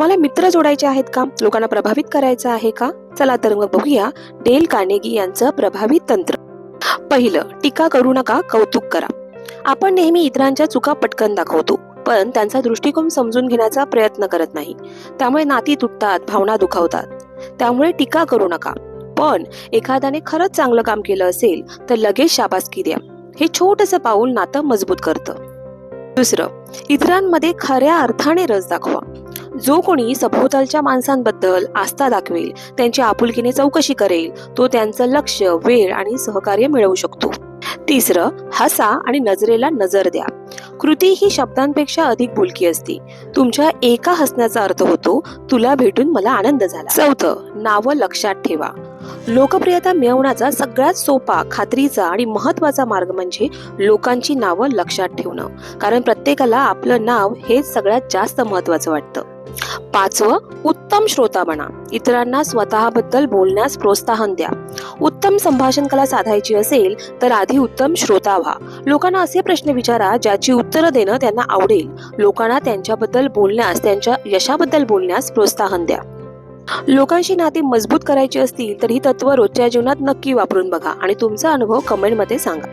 तुम्हाला मित्र जोडायचे आहेत का? लोकांना प्रभावित करायचं आहे का? चला तर मग बघूया डेल कार्नेगी यांचं प्रभावी तंत्र. पहिलं, टीका करू नका, कौतुक करा. आपण नेहमी इतरांच्या चुका पटकन दाखवतो, पण त्यांचा दृष्टिकोन समजून घेण्याचा प्रयत्न करत नाही. त्यामुळे नाती तुटतात, भावना दुखावतात. त्यामुळे टीका करू नका, पण एखाद्याने खरंच चांगलं काम केलं असेल तर लगेच शाबासकी द्या. हे छोटंसं पाऊल नातं मजबूत करतं. दुसरं, इतरांमध्ये खऱ्या अर्थाने रस दाखवा. जो कोणी सभोवतालच्या माणसांबद्दल आस्था दाखवेल, त्यांची आपुलकीने चौकशी करेल, तो त्यांचं लक्ष, वेळ आणि सहकार्य मिळवू शकतो. तिसरं, हसा आणि नजरेला नजर द्या. कृती ही शब्दांपेक्षा अधिक बोलकी असते. तुमच्या एका हसण्याचा अर्थ होतो, तुला भेटून मला आनंद झाला. चौथं, नावं लक्षात ठेवा. लोकप्रियता मिळवण्याचा सगळ्यात सोपा, खात्रीचा आणि महत्वाचा मार्ग म्हणजे लोकांची नावं लक्षात ठेवणं. कारण प्रत्येकाला आपलं नाव हेच सगळ्यात जास्त महत्वाचं वाटतं. पाचवं, उत्तम श्रोता बना. इतरांना स्वतःबद्दल बोलण्यास प्रोत्साहन द्या. उत्तम संभाषण कला साधायची असेल तर आधी उत्तम श्रोता व्हा. लोकांना असे प्रश्न विचारा ज्याची उत्तरं देणं त्यांना आवडेल. लोकांना त्यांच्याबद्दल बोलण्यास, त्यांच्या यशाबद्दल बोलण्यास प्रोत्साहन द्या. लोकांशी नाती मजबूत करायची असतील तर ही तत्त्व रोजच्या जीवनात नक्की वापरून बघा आणि तुमचा अनुभव कमेंटमध्ये सांगा.